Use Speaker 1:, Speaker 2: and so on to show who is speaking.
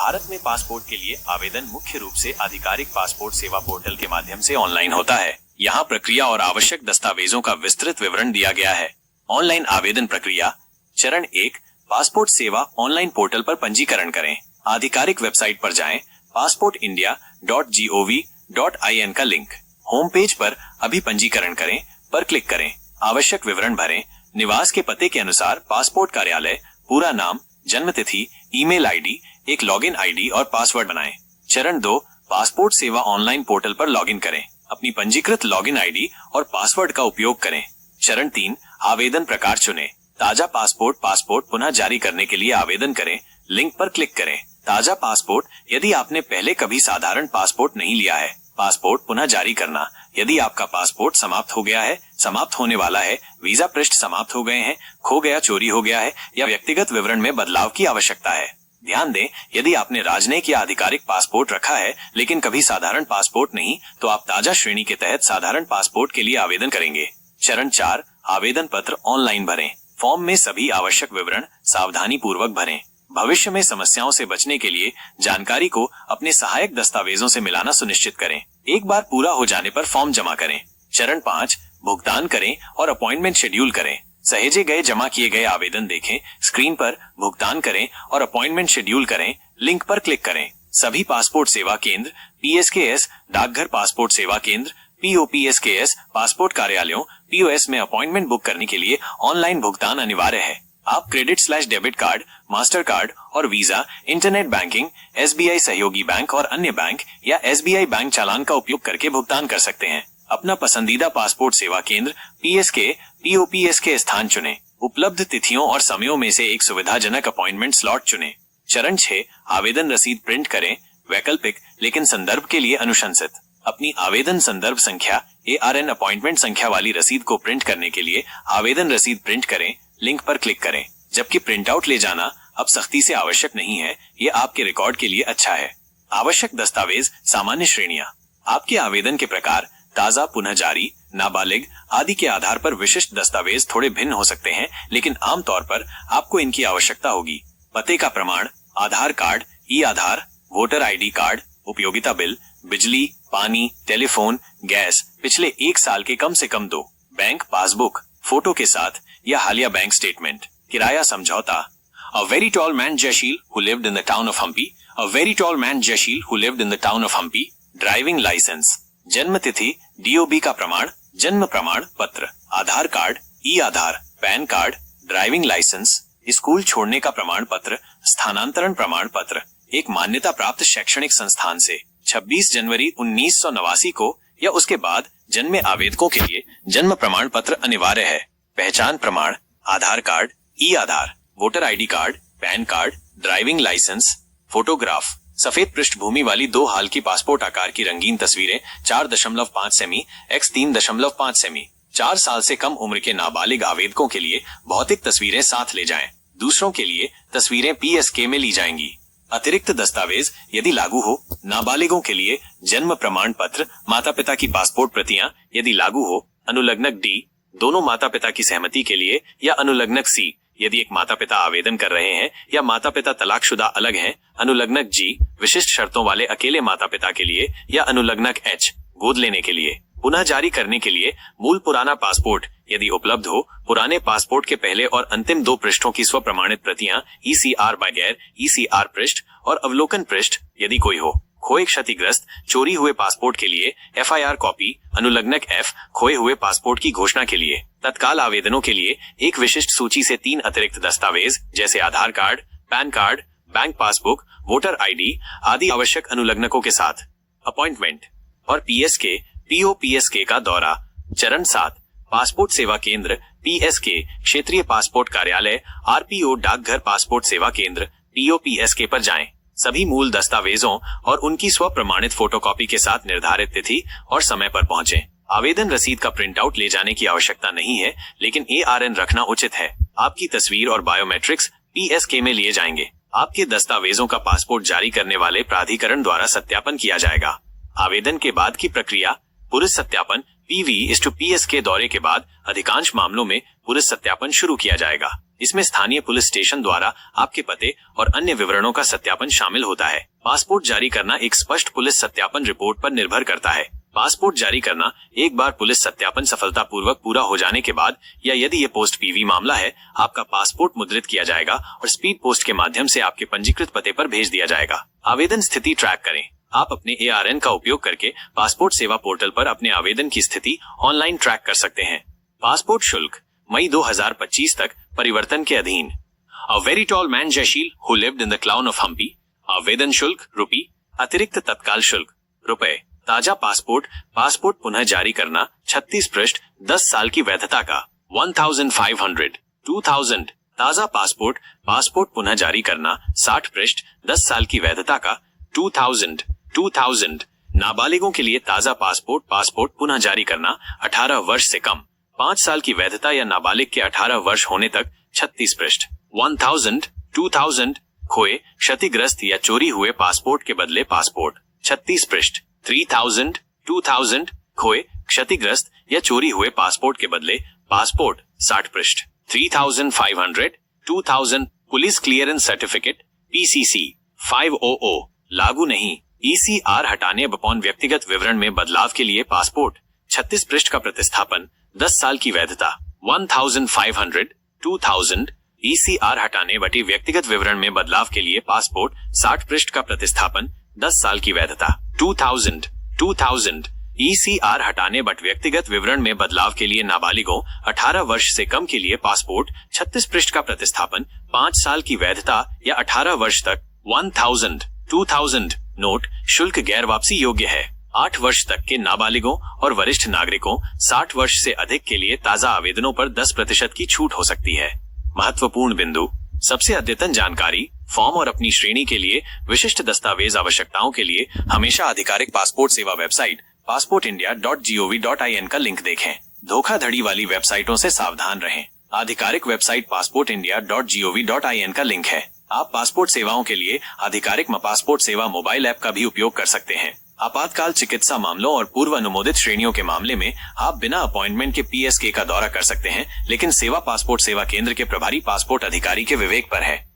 Speaker 1: भारत में पासपोर्ट के लिए आवेदन मुख्य रूप से आधिकारिक पासपोर्ट सेवा पोर्टल के माध्यम से ऑनलाइन होता है। यहाँ प्रक्रिया और आवश्यक दस्तावेजों का विस्तृत विवरण दिया गया है। ऑनलाइन आवेदन प्रक्रिया। चरण 1, पासपोर्ट सेवा ऑनलाइन पोर्टल पर पंजीकरण करें। आधिकारिक वेबसाइट पर जाएं, passportindia.gov.in का लिंक। होम पेज पर अभी पंजीकरण करें पर क्लिक करें। आवश्यक विवरण भरें। निवास के पते के अनुसार पासपोर्ट कार्यालय, पूरा नाम, जन्म तिथि, ईमेल आईडी, एक लॉगिन आईडी और पासवर्ड बनाएं। चरण 2, पासपोर्ट सेवा ऑनलाइन पोर्टल पर लॉगिन करें। अपनी पंजीकृत लॉगिन आईडी और पासवर्ड का उपयोग करें। चरण 3, आवेदन प्रकार चुनें। ताजा पासपोर्ट पुनः जारी करने के लिए आवेदन करें। लिंक पर क्लिक करें। ताजा पासपोर्ट यदि आपने पहले कभी साधारण पासपोर्ट नहीं लिया है। पासपोर्ट पुनः जारी करना। यदि आपका पासपोर्ट समाप्त हो गया है, समाप्त होने वाला है, वीजा पृष्ठ समाप्त हो गए हैं, खो गया, चोरी हो गया है या व्यक्तिगत विवरण में बदलाव की आवश्यकता है। ध्यान दें, यदि आपने राजनयिक या आधिकारिक पासपोर्ट रखा है लेकिन कभी साधारण पासपोर्ट नहीं, तो आप ताजा श्रेणी के तहत साधारण पासपोर्ट के लिए आवेदन करेंगे। चरण 4, आवेदन पत्र ऑनलाइन भरें। फॉर्म में सभी आवश्यक विवरण सावधानी पूर्वक भरें। भविष्य में समस्याओं से बचने के लिए जानकारी को अपने सहायक दस्तावेजों से मिलाना सुनिश्चित करें। एक बार पूरा हो जाने पर फॉर्म जमा करें। चरण 5, भुगतान करें और अपॉइंटमेंट शेड्यूल करें। सहेजे गए जमा किए गए आवेदन देखें, स्क्रीन पर भुगतान करें और अपॉइंटमेंट शेड्यूल करें। लिंक पर क्लिक करें। सभी पासपोर्ट सेवा केंद्र, PSKS, डाकघर पासपोर्ट सेवा केंद्र, POPSKS, पासपोर्ट कार्यालयों, POS में अपॉइंटमेंट बुक करने के लिए ऑनलाइन भुगतान अनिवार्य है। आप क्रेडिट/डेबिट कार्ड, मास्टर कार्ड और वीजा, इंटरनेट बैंकिंग, SBI सहयोगी बैंक और अन्य बैंक या SBI बैंक चालान का उपयोग करके भुगतान कर सकते हैं। अपना पसंदीदा पासपोर्ट सेवा केंद्र, PSK, POPSK स्थान चुनें। उपलब्ध तिथियों और समयों में से एक सुविधाजनक अपॉइंटमेंट स्लॉट चुनें। चरण 6, आवेदन रसीद प्रिंट करें। वैकल्पिक लेकिन संदर्भ के लिए अनुशंसित। अपनी आवेदन संदर्भ संख्या ARN अपॉइंटमेंट संख्या वाली रसीद को प्रिंट करने के लिए आवेदन रसीद प्रिंट करें। लिंक पर क्लिक करें। जबकि प्रिंट आउट ले जाना अब सख्ती से आवश्यक नहीं है, ये आपके रिकॉर्ड के लिए अच्छा है। आवश्यक दस्तावेज सामान्य श्रेणियां। आपके आवेदन के प्रकार ताजा, पुनः जारी, नाबालिग आदि के आधार पर विशिष्ट दस्तावेज थोड़े भिन्न हो सकते हैं, लेकिन आमतौर पर आपको इनकी आवश्यकता होगी। पते का प्रमाण, आधार कार्ड, ई-आधार, वोटर ID कार्ड, उपयोगिता बिल, बिजली, पानी, टेलीफोन, गैस, पिछले 1 साल के कम से कम 2, बैंक पासबुक, फोटो के साथ या हालिया बैंक स्टेटमेंट, किराया समझौता। A very tall man Jashil who lived in the town of Hampi. A very tall man Jashil who lived in the town of Hampi. Driving licence. जन्म तिथि, DOB का प्रमाण, जन्म प्रमाण पत्र, आधार card, ई-आधार, pan card, driving licence, school छोड़ने का प्रमाण पत्र, स्थानांतरण प्रमाण पत्र, एक मान्यता प्राप्त शैक्षणिक संस्थान से 26 जनवरी 1989 को या उसके बाद जन्मे आवेदकों के लिए जन्म प्रमाण पत्र अनिवार्य है। पहचान प्रमाण, आधार card, ई-आधार, voter ID card, PAN card, driving licence, photograph, सफेद पृष्ठभूमि वाली 2 हाल की पासपोर्ट आकार की रंगीन तस्वीरें 4.5 सेमी x 3.5 सेमी। 4 साल से कम उम्र के नाबालिग आवेदकों के लिए भौतिक तस्वीरें साथ ले जाएं। दूसरों के लिए तस्वीरें PSK में ली जाएंगी। अतिरिक्त दस्तावेज यदि लागू हो, नाबालिगों के लिए जन्म प्रमाण पत्र, माता पिता की पासपोर्ट प्रतियां यदि लागू हो, अनुलग्नक D, दोनों माता पिता की सहमति के लिए, या अनुलग्नक C यदि एक माता पिता आवेदन कर रहे हैं या माता पिता तलाकशुदा अलग हैं, अनुलग्नक G विशिष्ट शर्तों वाले अकेले माता पिता के लिए, या अनुलग्नक H गोद लेने के लिए। पुनः जारी करने के लिए मूल पुराना पासपोर्ट यदि उपलब्ध हो, पुराने पासपोर्ट के पहले और अंतिम 2 पृष्ठों की स्वप्रमाणित प्रतियां, ECR बगैर ECR पृष्ठ और अवलोकन पृष्ठ यदि कोई हो। खोए, क्षतिग्रस्त, चोरी हुए पासपोर्ट के लिए FIR कॉपी, अनुलग्नक F खोए हुए पासपोर्ट की घोषणा के लिए। तत्काल आवेदनों के लिए एक विशिष्ट सूची से 3 अतिरिक्त दस्तावेज जैसे Aadhaar card, PAN card, bank passbook, voter ID आदि आवश्यक अनुलग्नकों के साथ। अपॉइंटमेंट और PSK, POPSK का दौरा। चरण 7, पासपोर्ट सेवा केंद्र, PSK, क्षेत्रीय पासपोर्ट कार्यालय, RPO, डाकघर पासपोर्ट सेवा केंद्र, POPSK पर जाएं। सभी मूल दस्तावेजों और उनकी स्वप्रमाणित फोटोकॉपी के साथ निर्धारित तिथि और समय पर पहुंचें। आवेदन रसीद का प्रिंट आउट ले जाने की आवश्यकता नहीं है, लेकिन ARN रखना उचित है। आपकी तस्वीर और बायोमेट्रिक्स PSK में लिए जाएंगे। आपके दस्तावेजों का पासपोर्ट जारी करने वाले प्राधिकरण द्वारा सत्यापन किया जाएगा। आवेदन के बाद की प्रक्रिया, पुरुष सत्यापन PV/PSK दौरे के बाद अधिकांश मामलों में पुरुष सत्यापन शुरू किया जाएगा। इसमें स्थानीय पुलिस स्टेशन द्वारा आपके पते और अन्य विवरणों का सत्यापन शामिल होता है। पासपोर्ट जारी करना एक स्पष्ट पुलिस सत्यापन रिपोर्ट पर निर्भर करता है। पासपोर्ट जारी करना एक बार पुलिस सत्यापन सफलतापूर्वक पूरा हो जाने के बाद, या यदि ये पोस्ट पीवी मामला है, आपका पासपोर्ट मुद्रित किया जाएगा और स्पीड पोस्ट के माध्यम से आपके पंजीकृत पते पर भेज दिया जाएगा। आवेदन स्थिति ट्रैक करें। आप अपने ARN का उपयोग करके पासपोर्ट सेवा पोर्टल पर अपने आवेदन की स्थिति ऑनलाइन ट्रैक कर सकते हैं। पासपोर्ट शुल्क मई 2025 तक परिवर्तन के अधीन। A very tall man Jaysheel who lived in the क्लाउन ऑफ हम्पी। आवेदन शुल्क ₹। अतिरिक्त तत्काल शुल्क ₹। ताजा पासपोर्ट पुनः जारी करना 36 पृष्ठ 10 साल की वैधता का 1500 2000। ताजा पासपोर्ट पुनः जारी करना 60 पृष्ठ 10 साल की वैधता का 2000। नाबालिगों के लिए ताजा पासपोर्ट पुनः जारी करना 18 वर्ष से कम 5 साल की वैधता या नाबालिग के 18 वर्ष होने तक 36 पृष्ठ 1000 2000। खोए, क्षतिग्रस्त या चोरी हुए पासपोर्ट के बदले पासपोर्ट 36 पृष्ठ 3000 2000। खोए, क्षतिग्रस्त या चोरी हुए पासपोर्ट के बदले पासपोर्ट 60 पृष्ठ 3500 2000। पुलिस क्लियरेंस सर्टिफिकेट PCC 500 लागू नहीं। ECR हटाने अपॉन व्यक्तिगत विवरण में बदलाव के लिए पासपोर्ट 36 पृष्ठ का प्रतिस्थापन 10 साल की वैधता 1500 2000। ECR हटाने बटे व्यक्तिगत विवरण में बदलाव के लिए पासपोर्ट 60 पृष्ठ का प्रतिस्थापन 10 साल की वैधता 2000। ECR हटाने बट व्यक्तिगत विवरण में बदलाव के लिए नाबालिगों 18 वर्ष से कम के लिए पासपोर्ट 36 पृष्ठ का प्रतिस्थापन 5 साल की वैधता या 18 वर्ष तक 2000। नोट, शुल्क गैर वापसी योग्य है। 8 वर्ष तक के नाबालिगों और वरिष्ठ नागरिकों 60 वर्ष से अधिक के लिए ताजा आवेदनों पर 10% की छूट हो सकती है। महत्वपूर्ण बिंदु। सबसे अद्यतन जानकारी, फॉर्म और अपनी श्रेणी के लिए विशिष्ट दस्तावेज आवश्यकताओं के लिए हमेशा आधिकारिक पासपोर्ट सेवा वेबसाइट passportindia.gov.in का लिंक देखें। धोखाधड़ी वाली वेबसाइटों से सावधान रहें। आधिकारिक वेबसाइट passportindia.gov.in का लिंक है। आप पासपोर्ट सेवाओं के लिए आधिकारिक पासपोर्ट सेवा मोबाइल ऐप का भी उपयोग कर सकते हैं। आपातकाल चिकित्सा मामलों और पूर्व अनुमोदित श्रेणियों के मामले में आप बिना अपॉइंटमेंट के PSK का दौरा कर सकते हैं, लेकिन सेवा पासपोर्ट सेवा केंद्र के प्रभारी पासपोर्ट अधिकारी के विवेक पर है।